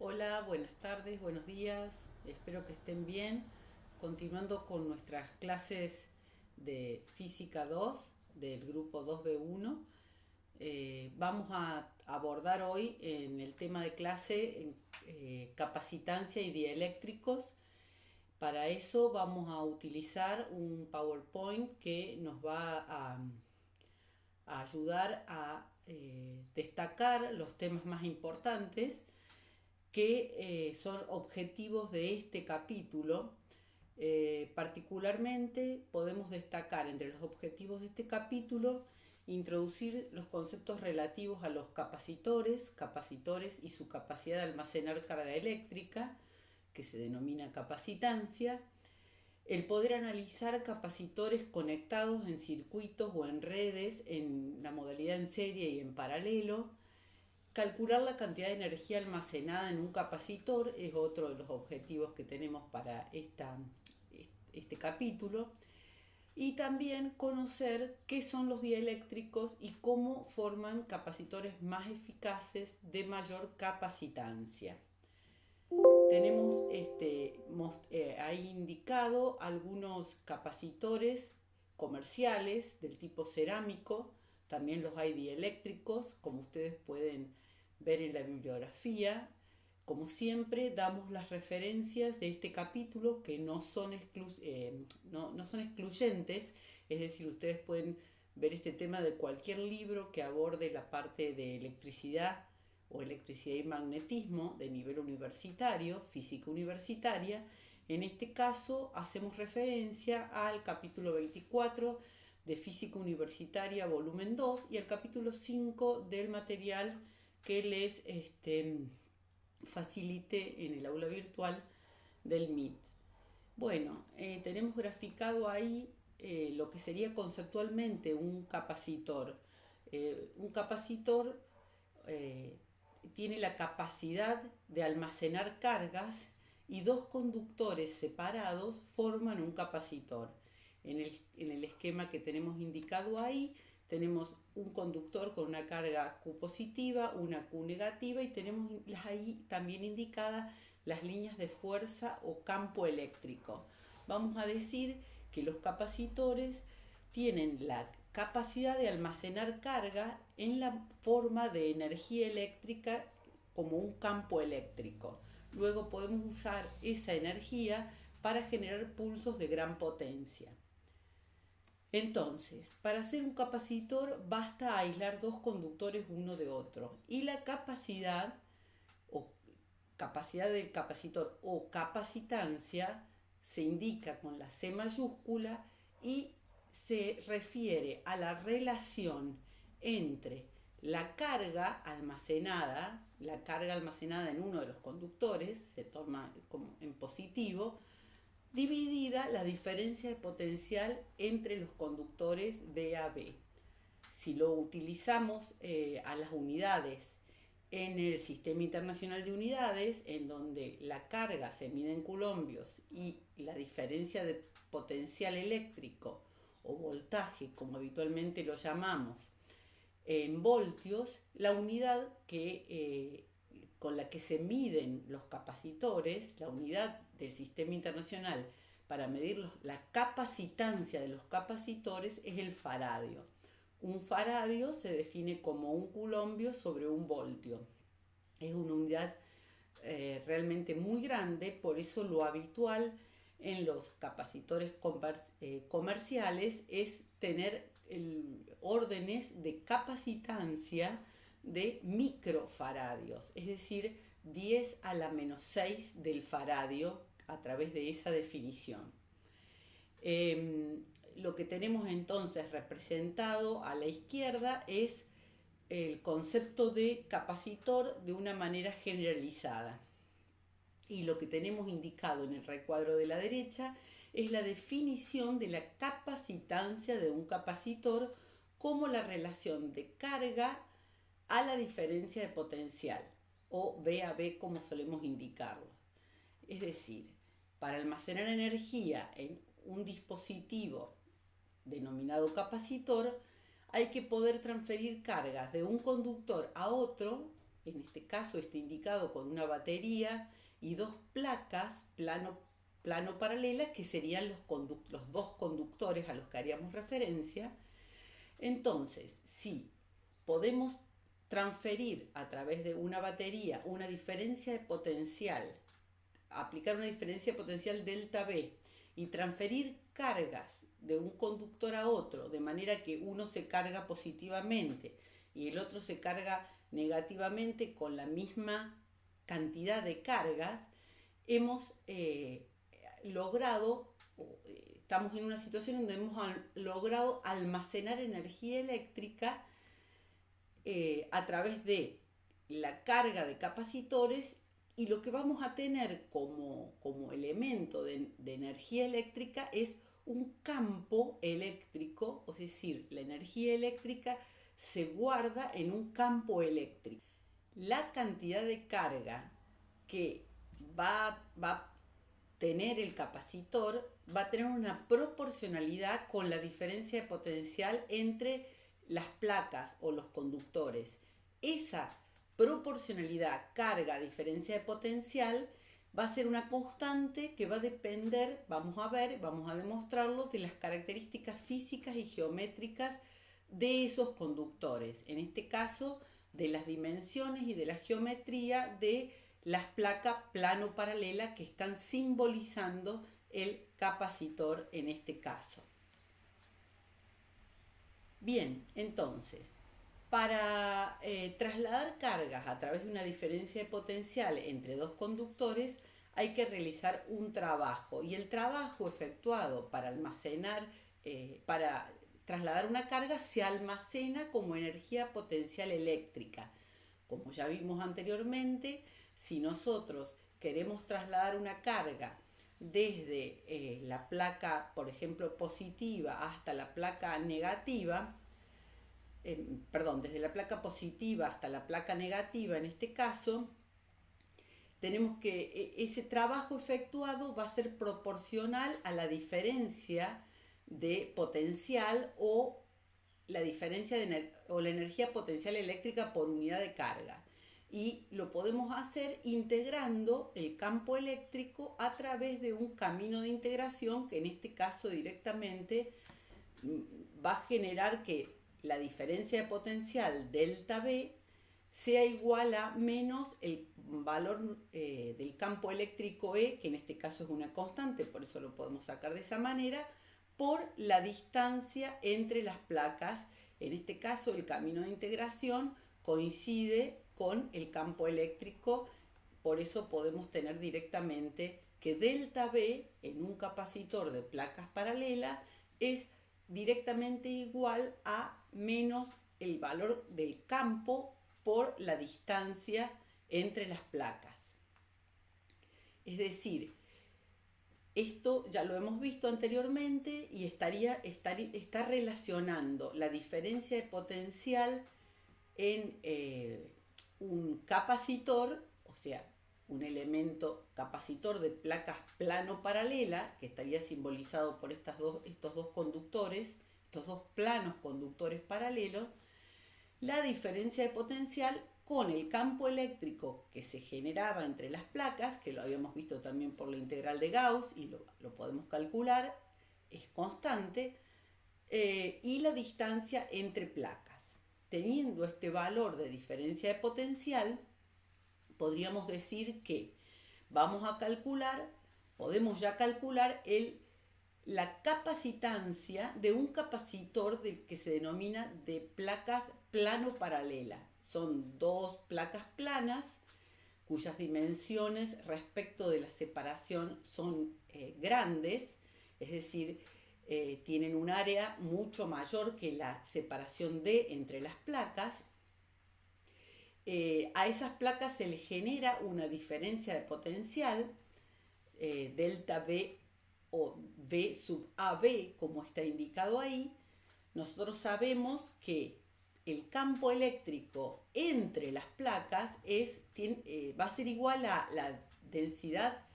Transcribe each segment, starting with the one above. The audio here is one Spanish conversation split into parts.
Hola, buenas tardes, buenos días, espero que estén bien. Continuando con nuestras clases de Física 2 del grupo 2B1, vamos a abordar hoy en el tema de clase capacitancia y dieléctricos. Para eso vamos a utilizar un PowerPoint que nos va a ayudar a destacar los temas más importantes que son objetivos de este capítulo. Particularmente podemos destacar entre los objetivos de este capítulo introducir los conceptos relativos a los capacitores y su capacidad de almacenar carga eléctrica, que se denomina capacitancia, el poder analizar capacitores conectados en circuitos o en redes en la modalidad en serie y en paralelo. Calcular la cantidad de energía almacenada en un capacitor es otro de los objetivos que tenemos para este capítulo. Y también conocer qué son los dieléctricos y cómo forman capacitores más eficaces de mayor capacitancia. Tenemos ahí indicado algunos capacitores comerciales del tipo cerámico, también los hay dieléctricos, como ustedes pueden ver en la bibliografía. Como siempre, damos las referencias de este capítulo que no son excluyentes, es decir, ustedes pueden ver este tema de cualquier libro que aborde la parte de electricidad o electricidad y magnetismo de nivel universitario, física universitaria. En este caso hacemos referencia al capítulo 24 de Física Universitaria volumen 2 y al capítulo 5 del material que les facilite en el aula virtual del MIT. Bueno, tenemos graficado ahí lo que sería conceptualmente un capacitor. Un capacitor tiene la capacidad de almacenar cargas y dos conductores separados forman un capacitor. En el esquema que tenemos indicado ahí, tenemos un conductor con una carga Q positiva, una Q negativa y tenemos ahí también indicadas las líneas de fuerza o campo eléctrico. Vamos a decir que los capacitores tienen la capacidad de almacenar carga en la forma de energía eléctrica como un campo eléctrico. Luego podemos usar esa energía para generar pulsos de gran potencia. Entonces, para hacer un capacitor basta aislar dos conductores uno de otro y la capacidad del capacitor o capacitancia se indica con la C mayúscula y se refiere a la relación entre la carga almacenada en uno de los conductores, se toma como en positivo, dividida la diferencia de potencial entre los conductores B a B. Si lo utilizamos a las unidades en el Sistema Internacional de Unidades, en donde la carga se mide en coulombios y la diferencia de potencial eléctrico o voltaje, como habitualmente lo llamamos, en voltios, la unidad con la que se miden los capacitores, la unidad del Sistema Internacional para medir la capacitancia de los capacitores es el faradio. Un faradio se define como un coulombio sobre un voltio. Es una unidad realmente muy grande, por eso lo habitual en los capacitores comerciales es tener órdenes de capacitancia de microfaradios, es decir, 10 a la menos 6 del faradio a través de esa definición. Lo que tenemos entonces representado a la izquierda es el concepto de capacitor de una manera generalizada. Y lo que tenemos indicado en el recuadro de la derecha es la definición de la capacitancia de un capacitor como la relación de carga a la diferencia de potencial, o B a B como solemos indicarlo. Es decir, para almacenar energía en un dispositivo denominado capacitor, hay que poder transferir cargas de un conductor a otro en este caso está indicado con una batería y dos placas plano paralelas, que serían los dos conductores a los que haríamos referencia. Entonces, si podemos transferir a través de una batería una diferencia de potencial, aplicar una diferencia de potencial delta B y transferir cargas de un conductor a otro, de manera que uno se carga positivamente y el otro se carga negativamente con la misma cantidad de cargas, hemos logrado, estamos en una situación donde hemos logrado almacenar energía eléctrica a través de la carga de capacitores, y lo que vamos a tener como elemento de energía eléctrica es un campo eléctrico, es decir, la energía eléctrica se guarda en un campo eléctrico. La cantidad de carga que va a tener el capacitor va a tener una proporcionalidad con la diferencia de potencial entre las placas o los conductores. Esa proporcionalidad carga-diferencia de potencial va a ser una constante que va a depender, vamos a demostrarlo, de las características físicas y geométricas de esos conductores. En este caso, de las dimensiones y de la geometría de las placas plano paralela que están simbolizando el capacitor en este caso. Bien, entonces, para trasladar cargas a través de una diferencia de potencial entre dos conductores hay que realizar un trabajo, y el trabajo efectuado para trasladar una carga se almacena como energía potencial eléctrica. Como ya vimos anteriormente, si nosotros queremos trasladar una carga desde la placa, por ejemplo, positiva hasta la placa negativa, desde la placa positiva hasta la placa negativa, en este caso, tenemos que ese trabajo efectuado va a ser proporcional a la diferencia de potencial o la diferencia o la energía potencial eléctrica por unidad de carga. Y lo podemos hacer integrando el campo eléctrico a través de un camino de integración que en este caso directamente va a generar que la diferencia de potencial delta B sea igual a menos el valor del campo eléctrico E, que en este caso es una constante, por eso lo podemos sacar de esa manera, por la distancia entre las placas. En este caso el camino de integración coincide con el campo eléctrico, por eso podemos tener directamente que delta B en un capacitor de placas paralelas es directamente igual a menos el valor del campo por la distancia entre las placas. Es decir, esto ya lo hemos visto anteriormente y está relacionando la diferencia de potencial en un capacitor, o sea, un elemento capacitor de placas plano paralela, que estaría simbolizado por estos dos conductores, estos dos planos conductores paralelos, la diferencia de potencial con el campo eléctrico que se generaba entre las placas, que lo habíamos visto también por la integral de Gauss y lo podemos calcular, es constante, y la distancia entre placas. Teniendo este valor de diferencia de potencial, podríamos decir que podemos ya calcular la capacitancia de un capacitor que se denomina de placas plano paralela. Son dos placas planas cuyas dimensiones respecto de la separación son grandes, es decir, tienen un área mucho mayor que la separación D entre las placas. A esas placas se les genera una diferencia de potencial, delta B o B sub AB, como está indicado ahí. Nosotros sabemos que el campo eléctrico entre las placas va a ser igual a la densidad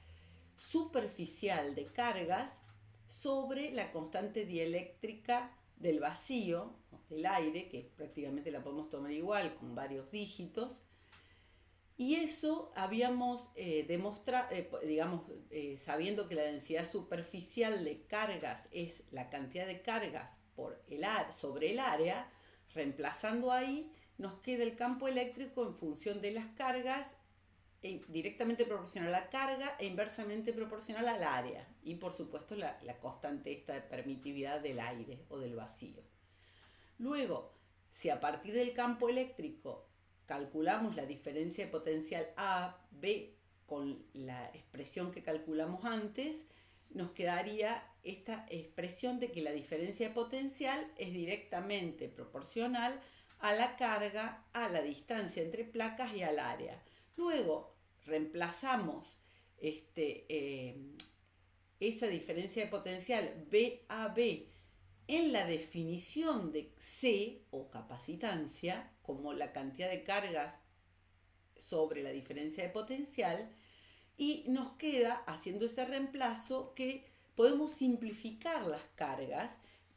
superficial de cargas sobre la constante dieléctrica del vacío, del aire, que prácticamente la podemos tomar igual con varios dígitos, Y eso habíamos demostrado, digamos, sabiendo que la densidad superficial de cargas es la cantidad de cargas sobre el área, reemplazando ahí, nos queda el campo eléctrico en función de las cargas, directamente proporcional a la carga e inversamente proporcional al área. Y por supuesto la constante esta de permitividad del aire o del vacío. Luego, si a partir del campo eléctrico calculamos la diferencia de potencial A, B con la expresión que calculamos antes, nos quedaría esta expresión de que la diferencia de potencial es directamente proporcional a la carga, a la distancia entre placas y al área. Luego reemplazamos esa diferencia de potencial BAB en la definición de C o capacitancia, como la cantidad de cargas sobre la diferencia de potencial, y nos queda, haciendo ese reemplazo, que podemos simplificar las cargas,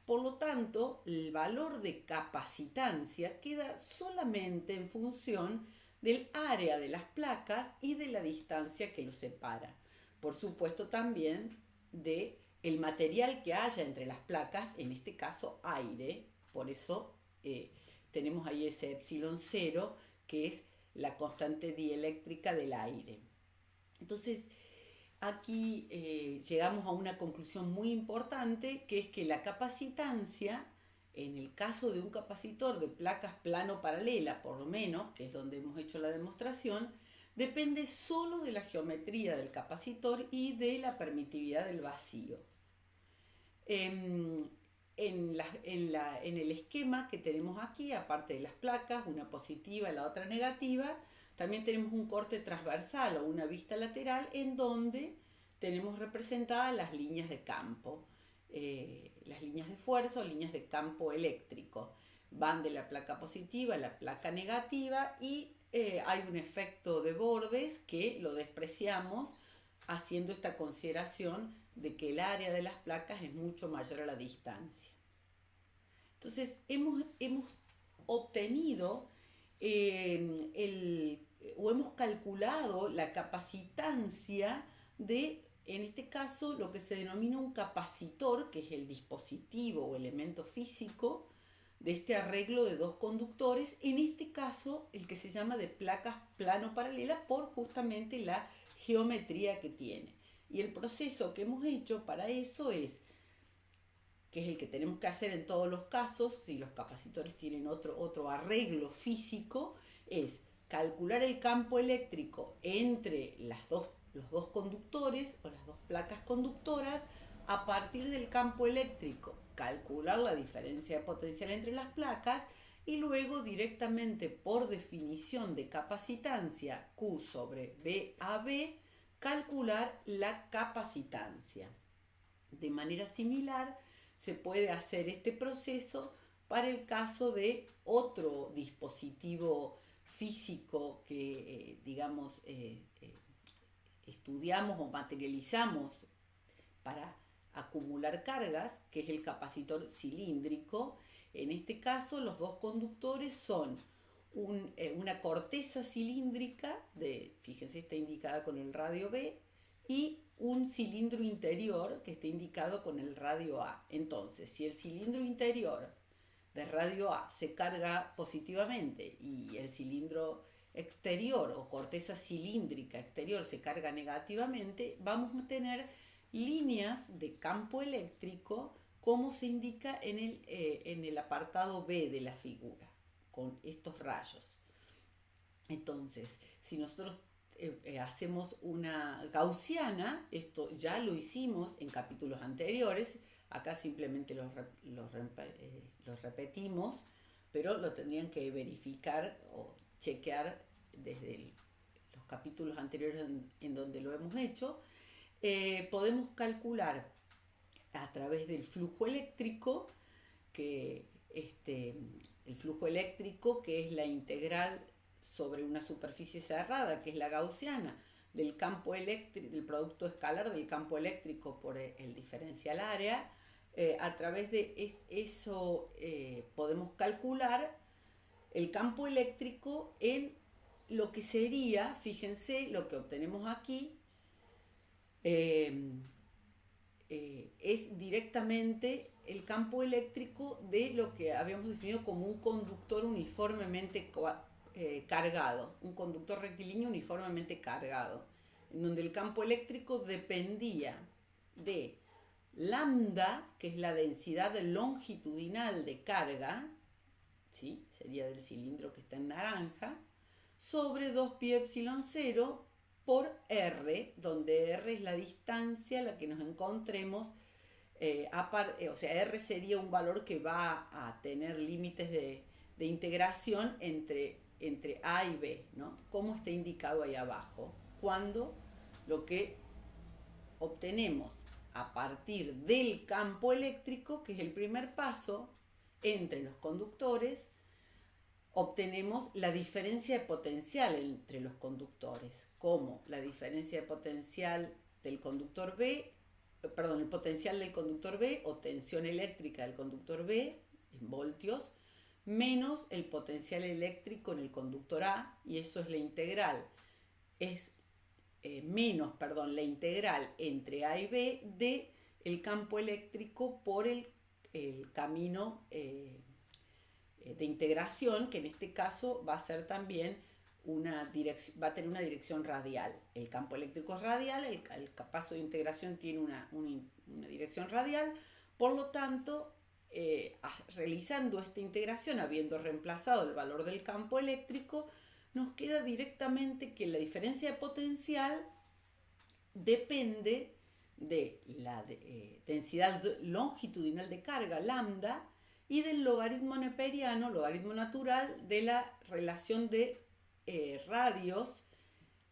por lo tanto, el valor de capacitancia queda solamente en función del área de las placas y de la distancia que los separa. Por supuesto, también de el material que haya entre las placas, en este caso aire, por eso tenemos ahí ese epsilon 0, que es la constante dieléctrica del aire. Entonces, aquí llegamos a una conclusión muy importante, que es que la capacitancia, en el caso de un capacitor de placas plano-paralela, por lo menos, que es donde hemos hecho la demostración, depende solo de la geometría del capacitor y de la permitividad del vacío. En el esquema que tenemos aquí, aparte de las placas, una positiva y la otra negativa, también tenemos un corte transversal o una vista lateral en donde tenemos representadas las líneas de campo, las líneas de fuerza o líneas de campo eléctrico. Van de la placa positiva a la placa negativa y hay un efecto de bordes que lo despreciamos haciendo esta consideración de que el área de las placas es mucho mayor a la distancia. Entonces hemos obtenido o hemos calculado la capacitancia de, en este caso, lo que se denomina un capacitor, que es el dispositivo o elemento físico de este arreglo de dos conductores, en este caso el que se llama de placas plano-paralela por justamente la geometría que tiene. Y el proceso que hemos hecho para eso es, que es el que tenemos que hacer en todos los casos, si los capacitores tienen otro arreglo físico, es calcular el campo eléctrico entre los dos conductores o las dos placas conductoras. A partir del campo eléctrico, calcular la diferencia de potencial entre las placas y luego directamente por definición de capacitancia Q sobre BAB, calcular la capacitancia. De manera similar, se puede hacer este proceso para el caso de otro dispositivo físico que, estudiamos o materializamos para acumular cargas, que es el capacitor cilíndrico. En este caso, los dos conductores son una corteza cilíndrica, fíjense, está indicada con el radio B, y un cilindro interior que está indicado con el radio A. Entonces, si el cilindro interior de radio A se carga positivamente y el cilindro exterior o corteza cilíndrica exterior se carga negativamente, vamos a tener líneas de campo eléctrico como se indica en el apartado B de la figura, con estos rayos. Entonces, si nosotros hacemos una gaussiana, esto ya lo hicimos en capítulos anteriores, acá simplemente los repetimos, pero lo tendrían que verificar o chequear desde los capítulos anteriores en donde lo hemos hecho. Podemos calcular a través del flujo eléctrico, que el flujo eléctrico, que es la integral sobre una superficie cerrada, que es la gaussiana, del campo eléctrico, del producto escalar del campo eléctrico por el diferencial área. A través de eso podemos calcular el campo eléctrico en lo que sería, fíjense, lo que obtenemos aquí, eh, es directamente el campo eléctrico de lo que habíamos definido como un conductor uniformemente cargado, un conductor rectilíneo uniformemente cargado, en donde el campo eléctrico dependía de lambda, que es la densidad longitudinal de carga, ¿sí? Sería del cilindro que está en naranja, sobre 2pi epsilon 0 por R, donde R es la distancia a la que nos encontremos. O sea, R sería un valor que va a tener límites de integración entre A y B, ¿no? Como está indicado ahí abajo, cuando lo que obtenemos a partir del campo eléctrico, que es el primer paso entre los conductores, obtenemos la diferencia de potencial entre los conductores, como la diferencia de potencial del conductor B, perdón, el potencial del conductor B o tensión eléctrica del conductor B en voltios, menos el potencial eléctrico en el conductor A, y eso es la integral, es la integral entre A y B de el campo eléctrico por el camino de integración, que en este caso va a ser también va a tener una dirección radial. El campo eléctrico es radial, el paso de integración tiene una dirección radial, por lo tanto, realizando esta integración, habiendo reemplazado el valor del campo eléctrico, nos queda directamente que la diferencia de potencial depende de la densidad longitudinal de carga, lambda, y del logaritmo neperiano, logaritmo natural, de la relación de radios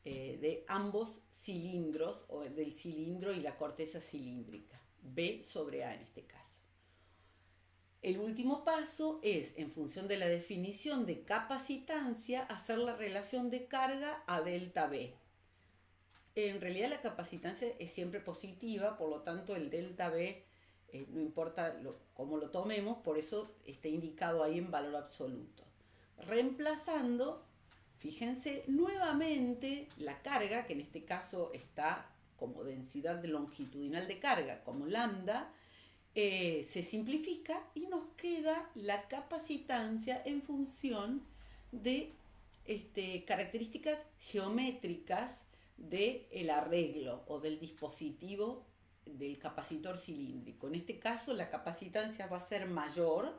de ambos cilindros, o del cilindro y la corteza cilíndrica, B sobre A en este caso. El último paso es, en función de la definición de capacitancia, hacer la relación de carga a delta B. En realidad la capacitancia es siempre positiva, por lo tanto el delta B, no importa cómo lo tomemos, por eso está indicado ahí en valor absoluto. Reemplazando, fíjense, nuevamente la carga, que en este caso está como densidad longitudinal de carga, como lambda, se simplifica y nos queda la capacitancia en función de características geométricas del arreglo o del dispositivo del capacitor cilíndrico. En este caso la capacitancia va a ser mayor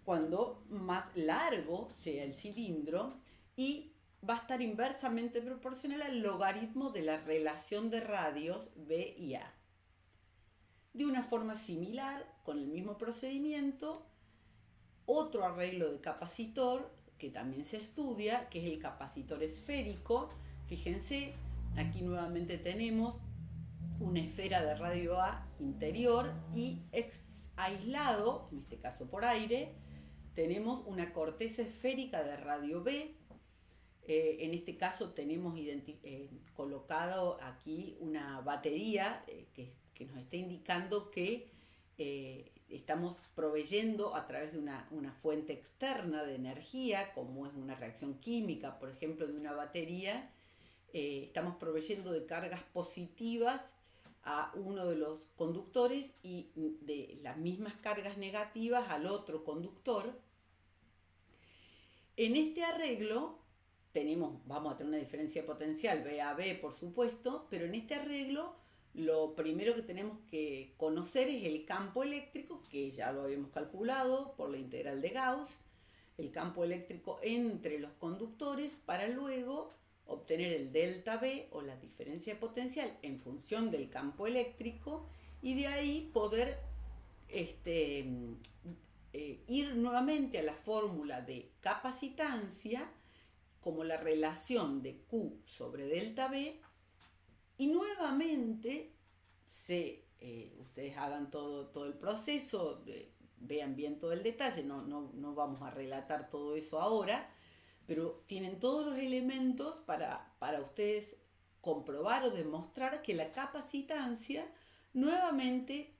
cuando más largo sea el cilindro y va a estar inversamente proporcional al logaritmo de la relación de radios B y A. De una forma similar, con el mismo procedimiento, otro arreglo de capacitor que también se estudia, que es el capacitor esférico. Fíjense, aquí nuevamente tenemos una esfera de radio A interior y aislado, en este caso por aire, tenemos una corteza esférica de radio B. En este caso tenemos colocado aquí una batería que nos está indicando que estamos proveyendo a través de una fuente externa de energía, como es una reacción química, por ejemplo, de una batería. Estamos proveyendo de cargas positivas a uno de los conductores y de las mismas cargas negativas al otro conductor. En este arreglo vamos a tener una diferencia de potencial B a B, por supuesto, pero en este arreglo lo primero que tenemos que conocer es el campo eléctrico, que ya lo habíamos calculado por la integral de Gauss, el campo eléctrico entre los conductores, para luego obtener el delta B o la diferencia de potencial en función del campo eléctrico y de ahí poder ir nuevamente a la fórmula de capacitancia como la relación de Q sobre delta B y nuevamente ustedes hagan todo el proceso, vean bien todo el detalle, no vamos a relatar todo eso ahora, pero tienen todos los elementos para ustedes comprobar o demostrar que la capacitancia nuevamente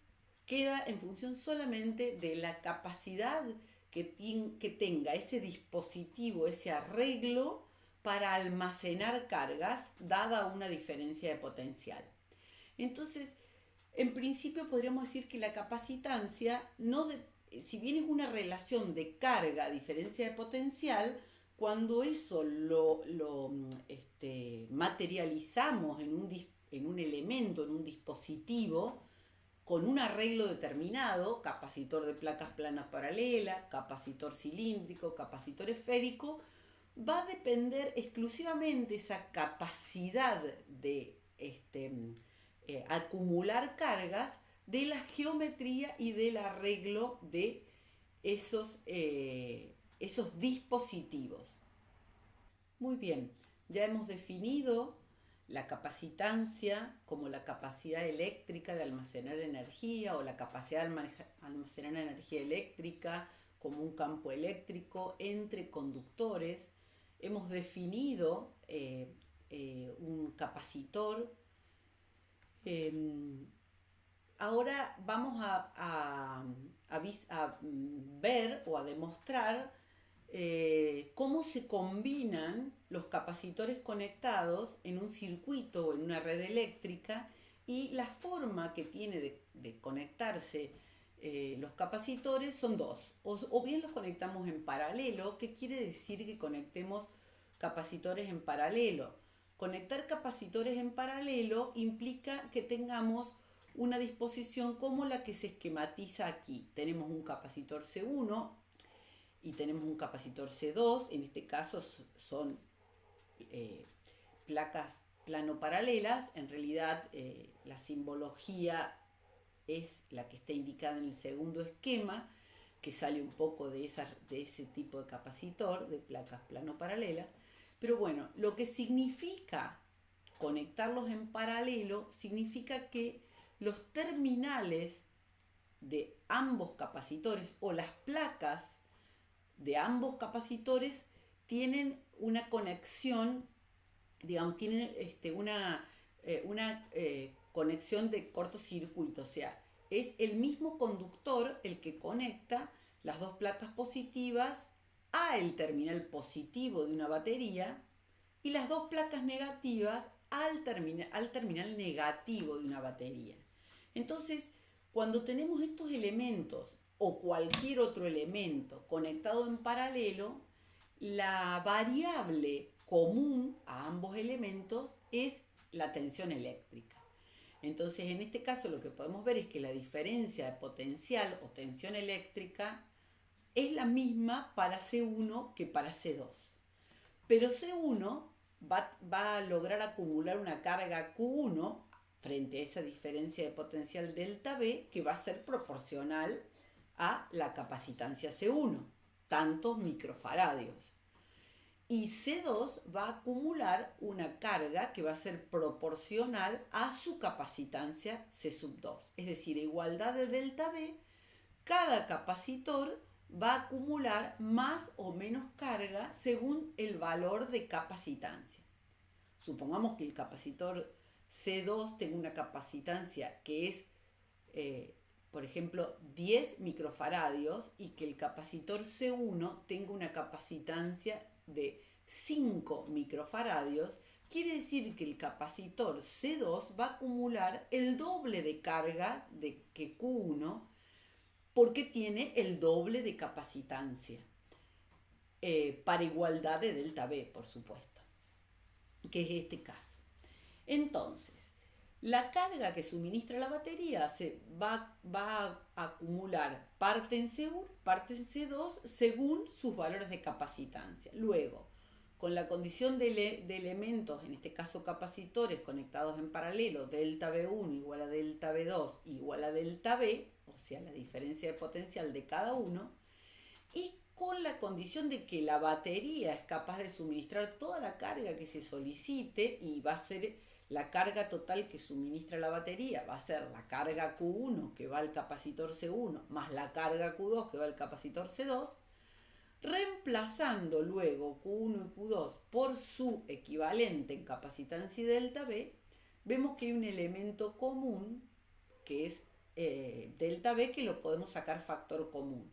queda en función solamente de la capacidad que tenga ese dispositivo, ese arreglo para almacenar cargas dada una diferencia de potencial. Entonces, en principio podríamos decir que la capacitancia, si bien es una relación de carga a diferencia de potencial, cuando eso lo materializamos en un elemento, en un dispositivo, con un arreglo determinado, capacitor de placas planas paralelas, capacitor cilíndrico, capacitor esférico, va a depender exclusivamente esa capacidad de acumular cargas de la geometría y del arreglo de esos dispositivos. Muy bien, ya hemos definido la capacitancia como la capacidad eléctrica de almacenar energía o la capacidad de almacenar energía eléctrica como un campo eléctrico entre conductores. Hemos definido un capacitor. Ahora vamos a ver o a demostrar cómo se combinan los capacitores conectados en un circuito o en una red eléctrica y la forma que tiene de conectarse los capacitores son dos. O bien los conectamos en paralelo, que quiere decir que conectemos capacitores en paralelo. Conectar capacitores en paralelo implica que tengamos una disposición como la que se esquematiza aquí. Tenemos un capacitor C1 y tenemos un capacitor C2, en este caso son placas plano paralelas. En realidad la simbología es la que está indicada en el segundo esquema, que sale un poco de ese tipo de capacitor, de placas plano paralelas. Pero bueno, lo que significa conectarlos en paralelo significa que los terminales de ambos capacitores o las placas de ambos capacitores tienen una conexión, digamos, tienen una conexión de cortocircuito, o sea, es el mismo conductor el que conecta las dos placas positivas al terminal positivo de una batería y las dos placas negativas al terminal negativo de una batería. Entonces, cuando tenemos estos elementos o cualquier otro elemento conectado en paralelo, la variable común a ambos elementos es la tensión eléctrica. Entonces, en este caso lo que podemos ver es que la diferencia de potencial o tensión eléctrica es la misma para C1 que para C2. Pero C1 va a lograr acumular una carga Q1 frente a esa diferencia de potencial delta B que va a ser proporcional a la capacitancia C1, tantos microfaradios. Y C2 va a acumular una carga que va a ser proporcional a su capacitancia C2. Es decir, a igualdad de delta B, cada capacitor va a acumular más o menos carga según el valor de capacitancia. Supongamos que el capacitor C2 tenga una capacitancia que es, por ejemplo, 10 microfaradios y que el capacitor C1 tenga una capacitancia de 5 microfaradios, quiere decir que el capacitor C2 va a acumular el doble de carga que Q1 porque tiene el doble de capacitancia, para igualdad de delta B, por supuesto, que es este caso. Entonces, la carga que suministra la batería va a acumular parte en C1, parte en C2, según sus valores de capacitancia. Luego, con la condición de elementos, en este caso capacitores conectados en paralelo, delta B1 igual a delta B2 igual a delta B, o sea, la diferencia de potencial de cada uno, y con la condición de que la batería es capaz de suministrar toda la carga que se solicite y va a ser la carga total que suministra la batería, va a ser la carga Q1 que va al capacitor C1 más la carga Q2 que va al capacitor C2, reemplazando luego Q1 y Q2 por su equivalente en capacitancia y delta B, vemos que hay un elemento común que es delta B, que lo podemos sacar factor común.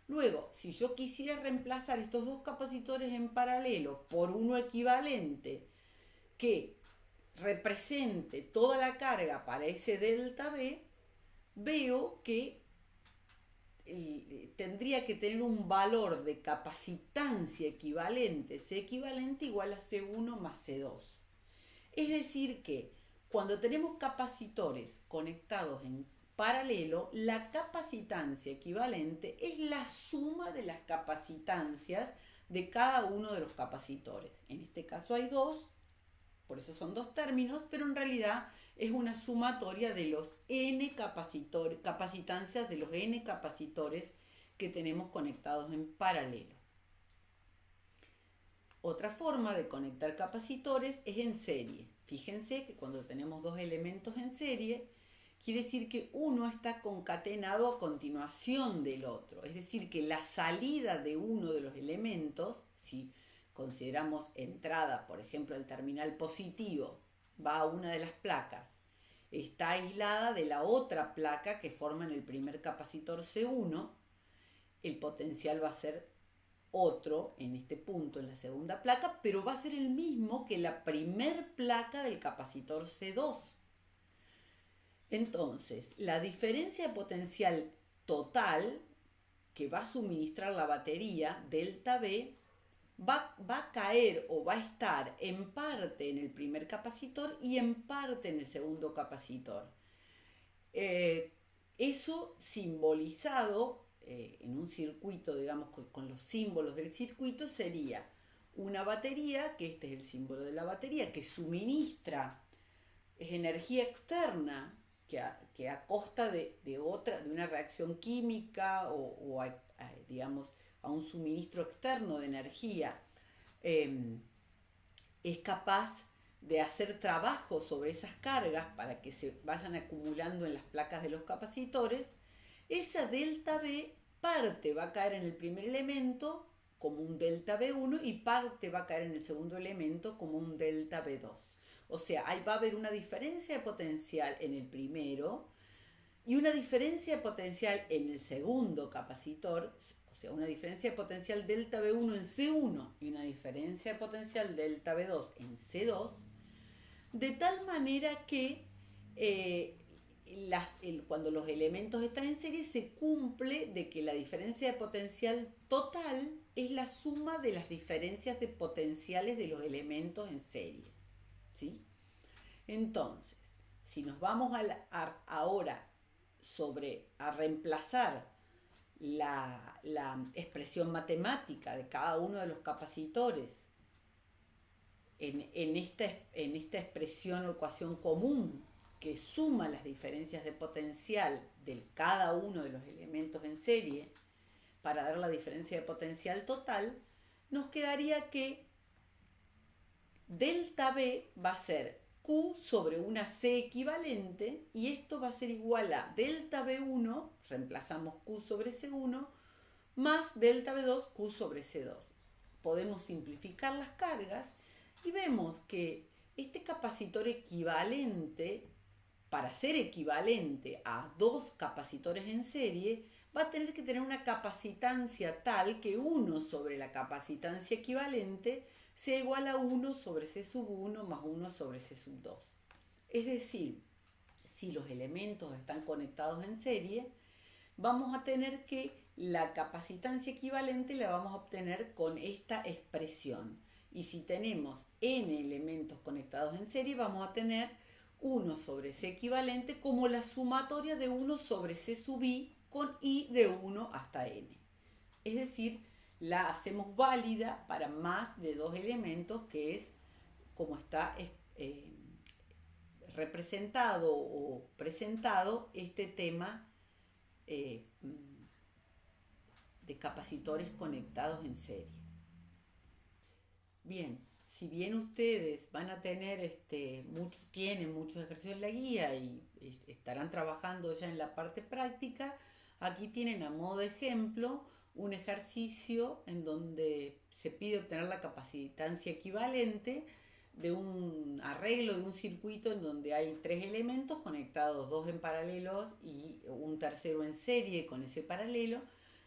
Luego, si yo quisiera reemplazar estos dos capacitores en paralelo por uno equivalente que represente toda la carga para ese delta B, veo que tendría que tener un valor de capacitancia equivalente, C equivalente igual a C1 más C2. Es decir que cuando tenemos capacitores conectados en paralelo, la capacitancia equivalente es la suma de las capacitancias de cada uno de los capacitores. En este caso hay dos, por eso son dos términos, pero en realidad es una sumatoria de los n capacitancias de los n capacitores que tenemos conectados en paralelo. Otra forma de conectar capacitores es en serie. Fíjense que cuando tenemos dos elementos en serie, quiere decir que uno está concatenado a continuación del otro. Es decir, que la salida de uno de los elementos, si consideramos entrada, por ejemplo, el terminal positivo, va a una de las placas, está aislada de la otra placa que forman el primer capacitor C1, el potencial va a ser otro en este punto, en la segunda placa, pero va a ser el mismo que la primer placa del capacitor C2. Entonces, la diferencia de potencial total que va a suministrar la batería, delta B, va a caer o va a estar en parte en el primer capacitor y en parte en el segundo capacitor. Eso simbolizado en un circuito, digamos, con los símbolos del circuito, sería una batería, que este es el símbolo de la batería, que suministra energía externa que a costa de una reacción química o digamos, a un suministro externo de energía, es capaz de hacer trabajo sobre esas cargas para que se vayan acumulando en las placas de los capacitores. Esa delta B parte va a caer en el primer elemento como un delta B1 y parte va a caer en el segundo elemento como un delta B2. O sea, ahí va a haber una diferencia de potencial en el primero y una diferencia de potencial en el segundo capacitor, o sea, una diferencia de potencial delta B1 en C1 y una diferencia de potencial delta B2 en C2, de tal manera que cuando los elementos están en serie se cumple de que la diferencia de potencial total es la suma de las diferencias de potenciales de los elementos en serie. ¿Sí? Entonces, si nos vamos ahora a reemplazar la expresión matemática de cada uno de los capacitores en esta expresión o ecuación común que suma las diferencias de potencial de cada uno de los elementos en serie para dar la diferencia de potencial total, nos quedaría que delta B va a ser Q sobre una C equivalente y esto va a ser igual a delta B1, reemplazamos Q sobre C1, más delta B2, Q sobre C2. Podemos simplificar las cargas y vemos que este capacitor equivalente, para ser equivalente a dos capacitores en serie, va a tener que tener una capacitancia tal que 1 sobre la capacitancia equivalente sea igual a 1 sobre C sub 1 más 1 sobre C sub 2. Es decir, si los elementos están conectados en serie, vamos a tener que la capacitancia equivalente la vamos a obtener con esta expresión. Y si tenemos n elementos conectados en serie, vamos a tener 1 sobre C equivalente como la sumatoria de 1 sobre C sub i con i de 1 hasta n. Es decir, la hacemos válida para más de dos elementos, que es como está representado o presentado este tema de capacitores conectados en serie. Bien, si bien ustedes van a tener tienen muchos ejercicios en la guía y estarán trabajando ya en la parte práctica, aquí tienen a modo de ejemplo un ejercicio en donde se pide obtener la capacitancia equivalente de un arreglo de un circuito en donde hay tres elementos conectados, dos en paralelo y un tercero en serie con ese paralelo,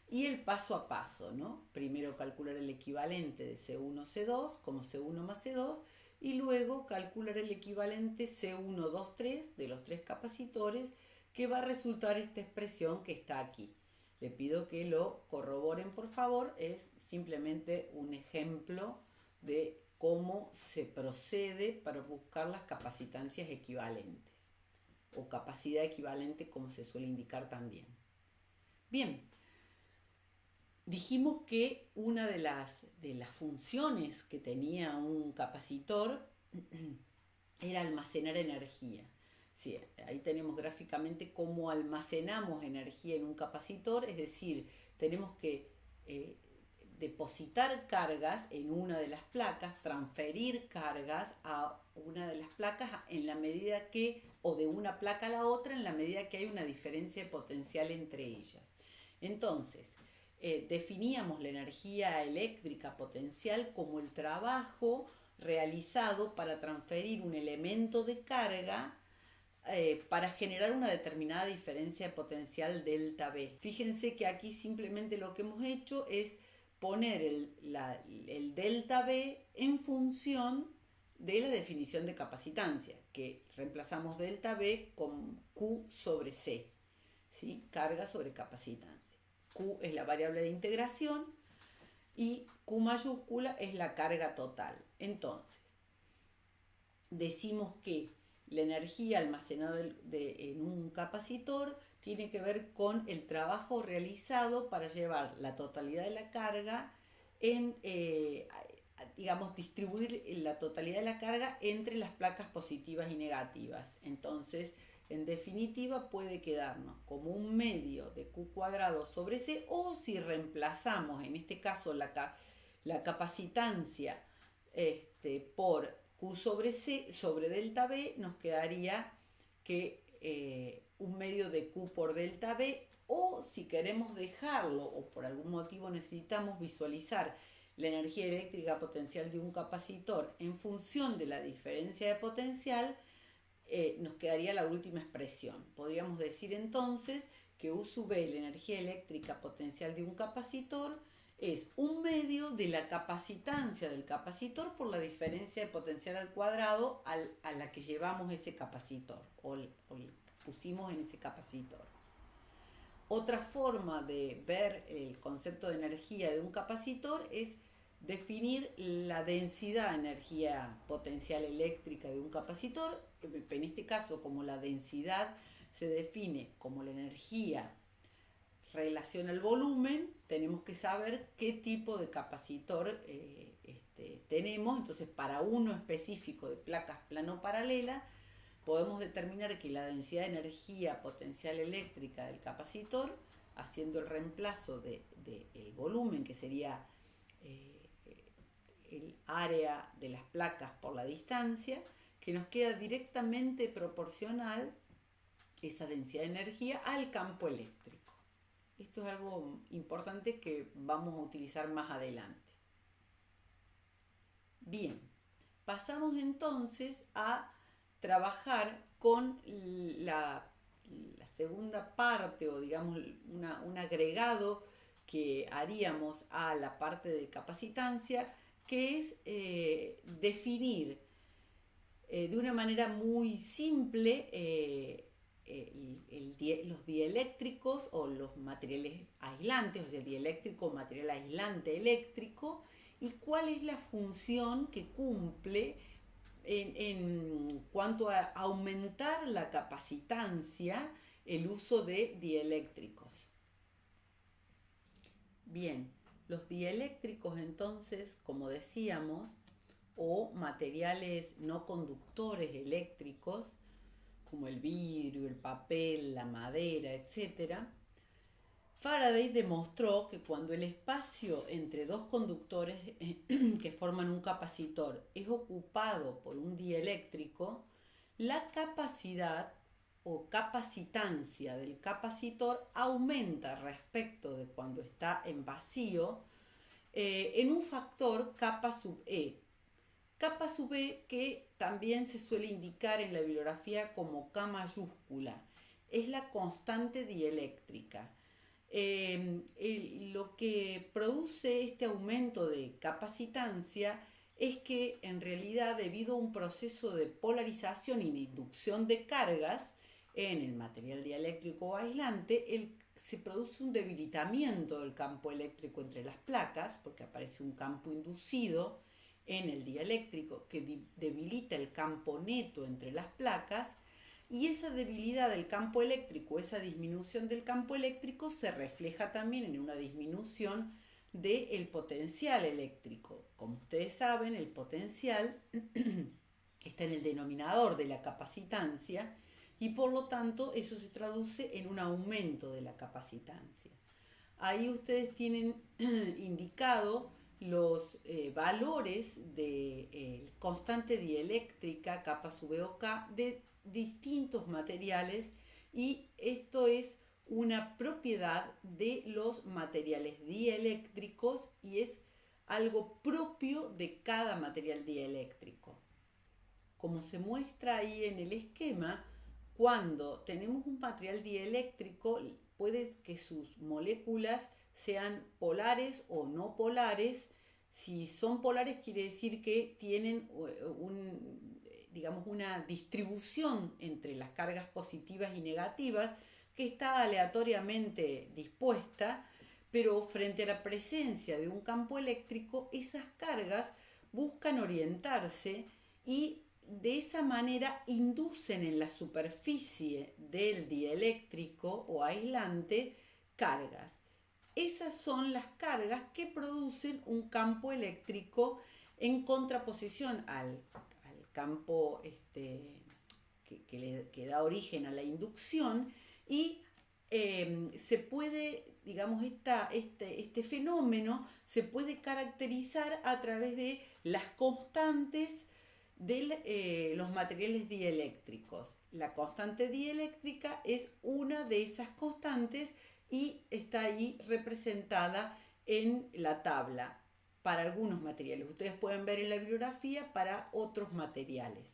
y el paso a paso, ¿no? Primero calcular el equivalente de C1, C2 como C1 más C2 y luego calcular el equivalente C1, 2, 3 de los tres capacitores, que va a resultar esta expresión que está aquí. Le pido que lo corroboren, por favor. Es simplemente un ejemplo de cómo se procede para buscar las capacitancias equivalentes o capacidad equivalente, como se suele indicar también. Bien, dijimos que una de las funciones que tenía un capacitor era almacenar energía. Sí, ahí tenemos gráficamente cómo almacenamos energía en un capacitor, es decir, tenemos que depositar cargas en una de las placas, transferir cargas a una de las placas en la medida que, o de una placa a la otra, en la medida que hay una diferencia de potencial entre ellas. Entonces, definíamos la energía eléctrica potencial como el trabajo realizado para transferir un elemento de carga para generar una determinada diferencia de potencial delta B. Fíjense que aquí simplemente lo que hemos hecho es poner el delta B en función de la definición de capacitancia, que reemplazamos delta B con Q sobre C, ¿sí? Carga sobre capacitancia. Q es la variable de integración y Q mayúscula es la carga total. Entonces, decimos que la energía almacenada en un capacitor tiene que ver con el trabajo realizado para llevar la totalidad de la carga digamos, distribuir la totalidad de la carga entre las placas positivas y negativas. Entonces, en definitiva, puede quedarnos como un medio de Q cuadrado sobre C, o si reemplazamos, en este caso, la capacitancia por Q sobre C sobre delta B, nos quedaría que un medio de Q por delta B, o si queremos dejarlo o por algún motivo necesitamos visualizar la energía eléctrica potencial de un capacitor en función de la diferencia de potencial, nos quedaría la última expresión. Podríamos decir entonces que U sub B, la energía eléctrica potencial de un capacitor, es un medio de la capacitancia del capacitor por la diferencia de potencial al cuadrado a la que llevamos ese capacitor o pusimos en ese capacitor. Otra forma de ver el concepto de energía de un capacitor es definir la densidad de energía potencial eléctrica de un capacitor. En este caso, como la densidad se define como la energía relación al volumen, tenemos que saber qué tipo de capacitor tenemos. Entonces, para uno específico de placas plano paralela, podemos determinar que la densidad de energía potencial eléctrica del capacitor, haciendo el reemplazo del volumen, que sería el área de las placas por la distancia, que nos queda directamente proporcional esa densidad de energía al campo eléctrico. Esto es algo importante que vamos a utilizar más adelante. Bien, pasamos entonces a trabajar con la segunda parte, o digamos un agregado que haríamos a la parte de capacitancia, que es definir de una manera muy simple los dieléctricos o los materiales aislantes, o sea, el dieléctrico o material aislante eléctrico, y cuál es la función que cumple en cuanto a aumentar la capacitancia el uso de dieléctricos. Bien, los dieléctricos entonces, como decíamos, o materiales no conductores eléctricos, como el vidrio, el papel, la madera, etc. Faraday demostró que cuando el espacio entre dos conductores que forman un capacitor es ocupado por un dieléctrico, la capacidad o capacitancia del capacitor aumenta respecto de cuando está en vacío en un factor kappa sub E. Kappa sub E, que también se suele indicar en la bibliografía como K mayúscula, es la constante dieléctrica. Lo que produce este aumento de capacitancia es que en realidad, debido a un proceso de polarización y de inducción de cargas en el material dieléctrico o aislante, se produce un debilitamiento del campo eléctrico entre las placas, porque aparece un campo inducido en el dieléctrico que debilita el campo neto entre las placas, y esa debilidad del campo eléctrico, esa disminución del campo eléctrico, se refleja también en una disminución del potencial eléctrico. Como ustedes saben, el potencial está en el denominador de la capacitancia y por lo tanto eso se traduce en un aumento de la capacitancia. Ahí ustedes tienen indicado los valores de constante dieléctrica, kappa sub E o K, de distintos materiales, y esto es una propiedad de los materiales dieléctricos y es algo propio de cada material dieléctrico. Como se muestra ahí en el esquema, cuando tenemos un material dieléctrico, puede que sus moléculas sean polares o no polares. Si son polares, quiere decir que tienen una distribución entre las cargas positivas y negativas que está aleatoriamente dispuesta, pero frente a la presencia de un campo eléctrico, esas cargas buscan orientarse y de esa manera inducen en la superficie del dieléctrico o aislante cargas. Esas son las cargas que producen un campo eléctrico en contraposición al campo que da origen a la inducción, y se puede, este fenómeno se puede caracterizar a través de las constantes de los materiales dieléctricos. La constante dieléctrica es una de esas constantes y está ahí representada en la tabla para algunos materiales. Ustedes pueden ver en la bibliografía para otros materiales.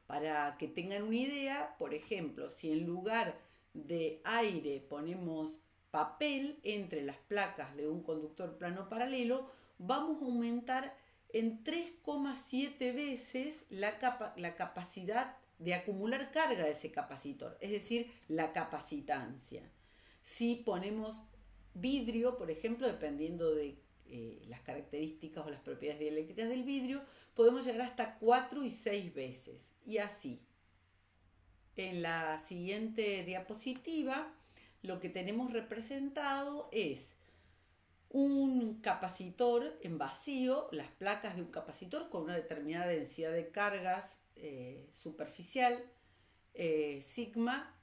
Para que tengan una idea, por ejemplo, si en lugar de aire ponemos papel entre las placas de un conductor plano paralelo, vamos a aumentar en 3,7 veces la capacidad de acumular carga de ese capacitor, es decir, la capacitancia. Si ponemos vidrio, por ejemplo, dependiendo de las características o las propiedades dieléctricas del vidrio, podemos llegar hasta 4 y 6 veces, y así. En la siguiente diapositiva, lo que tenemos representado es un capacitor en vacío, las placas de un capacitor con una determinada densidad de cargas superficial, sigma,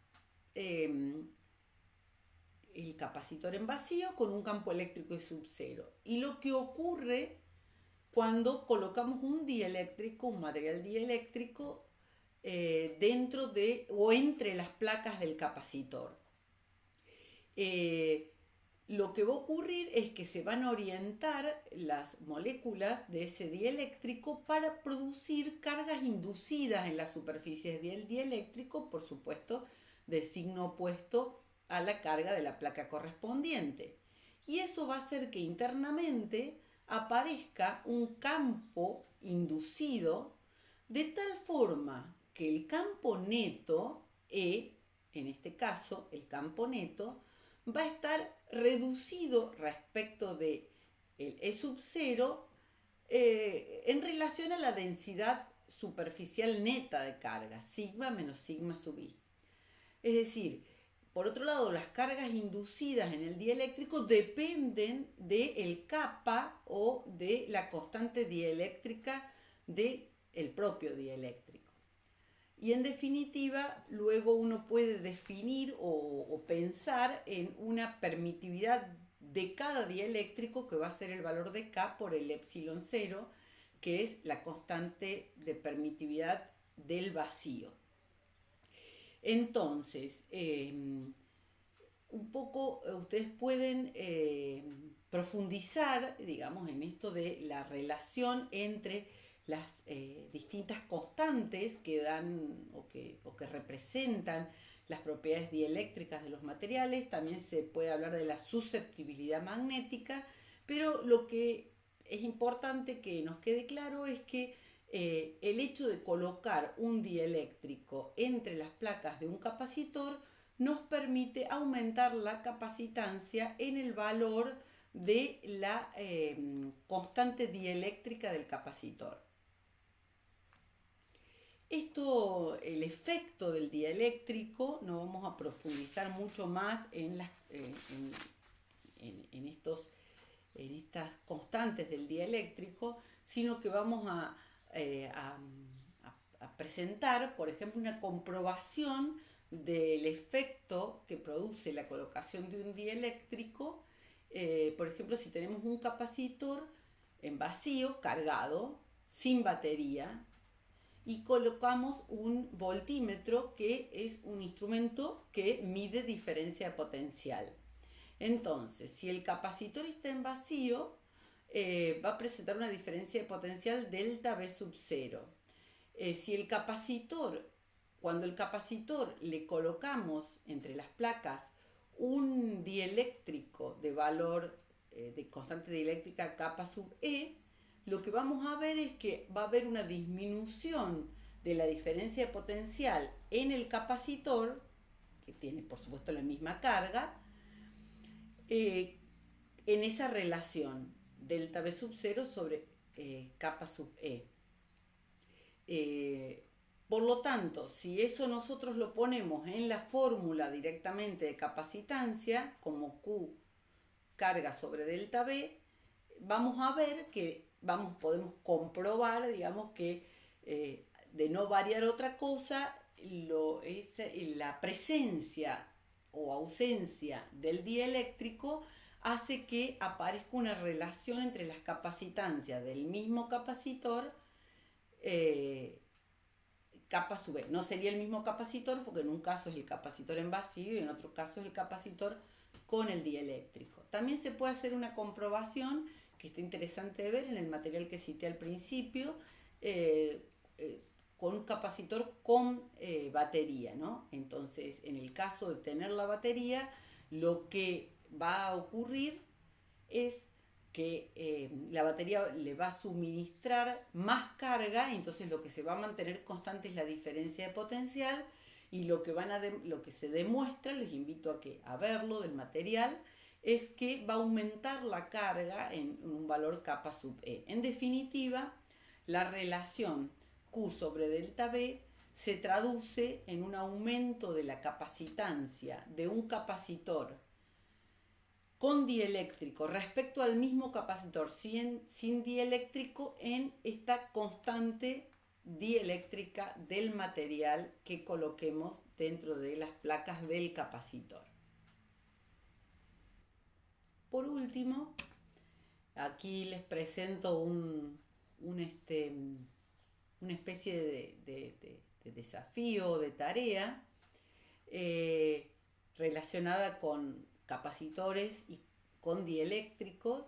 el capacitor en vacío con un campo eléctrico de sub cero. Y lo que ocurre cuando colocamos un dieléctrico, un material dieléctrico, dentro de o entre las placas del capacitor. Lo que va a ocurrir es que se van a orientar las moléculas de ese dieléctrico para producir cargas inducidas en las superficies del dieléctrico, por supuesto, de signo opuesto a la carga de la placa correspondiente. Y eso va a hacer que internamente aparezca un campo inducido de tal forma que el campo neto, E, en este caso el campo neto, va a estar reducido respecto de el E sub 0 en relación a la densidad superficial neta de carga, sigma menos sigma sub I. Es decir, por otro lado, las cargas inducidas en el dieléctrico dependen del kappa o de la constante dieléctrica del propio dieléctrico. Y en definitiva, luego uno puede definir o pensar en una permitividad de cada dieléctrico, que va a ser el valor de K por el epsilon 0, que es la constante de permitividad del vacío. Entonces, un poco ustedes pueden profundizar, digamos, en esto de la relación entre las distintas constantes que dan o que representan las propiedades dieléctricas de los materiales. También se puede hablar de la susceptibilidad magnética, pero lo que es importante que nos quede claro es que el hecho de colocar un dieléctrico entre las placas de un capacitor nos permite aumentar la capacitancia en el valor de la constante dieléctrica del capacitor. El efecto del dieléctrico, no vamos a profundizar mucho más en estas constantes del dieléctrico, sino que vamos a presentar, por ejemplo, una comprobación del efecto que produce la colocación de un dieléctrico. Por ejemplo, si tenemos un capacitor en vacío, cargado, sin batería, y colocamos un voltímetro, que es un instrumento que mide diferencia de potencial. Entonces, si el capacitor está en vacío, va a presentar una diferencia de potencial delta V sub 0. Cuando el capacitor le colocamos entre las placas un dieléctrico de valor de constante dieléctrica kappa sub E, lo que vamos a ver es que va a haber una disminución de la diferencia de potencial en el capacitor, que tiene por supuesto la misma carga, en esa relación delta V sub 0 sobre kappa sub E. Por lo tanto, si eso nosotros lo ponemos en la fórmula directamente de capacitancia, como Q carga sobre delta V, vamos a ver que podemos comprobar, digamos, que de no variar otra cosa, la presencia o ausencia del dieléctrico hace que aparezca una relación entre las capacitancias del mismo capacitor, kappa sub E. No sería el mismo capacitor, porque en un caso es el capacitor en vacío y en otro caso es el capacitor con el dieléctrico. También se puede hacer una comprobación que está interesante de ver en el material que cité al principio, con un capacitor con batería, ¿no? Entonces, en el caso de tener la batería, lo que va a ocurrir es que la batería le va a suministrar más carga, y entonces lo que se va a mantener constante es la diferencia de potencial, y lo que se demuestra, les invito a verlo del material, es que va a aumentar la carga en un valor kappa sub E. En definitiva, la relación Q sobre delta V se traduce en un aumento de la capacitancia de un capacitor con dieléctrico respecto al mismo capacitor sin dieléctrico en esta constante dieléctrica del material que coloquemos dentro de las placas del capacitor. Por último, aquí les presento una especie de desafío, de tarea relacionada con capacitores y con dieléctricos.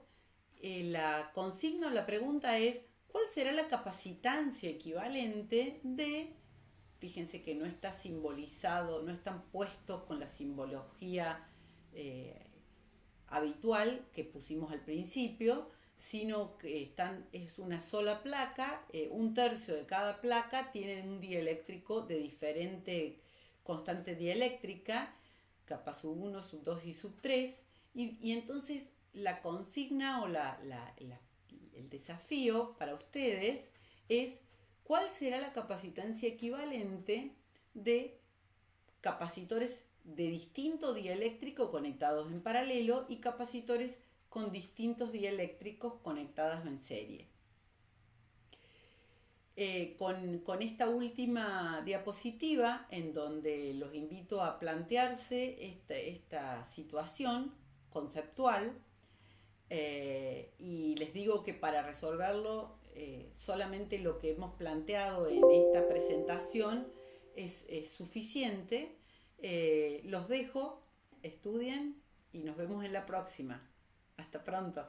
La consigna o la pregunta es: ¿cuál será la capacitancia equivalente de? Fíjense que no está simbolizado, no están puestos con la simbología habitual que pusimos al principio, sino que es una sola placa, un tercio de cada placa tiene un dieléctrico de diferente constante dieléctrica, kappa sub 1, sub 2 y sub 3, y entonces la consigna o el desafío para ustedes es: ¿cuál será la capacitancia equivalente de capacitores de distinto dieléctrico conectados en paralelo y capacitores con distintos dieléctricos conectados en serie? Con esta última diapositiva, en donde los invito a plantearse esta situación conceptual, y les digo que para resolverlo solamente lo que hemos planteado en esta presentación es suficiente. Los dejo, estudien y nos vemos en la próxima. Hasta pronto.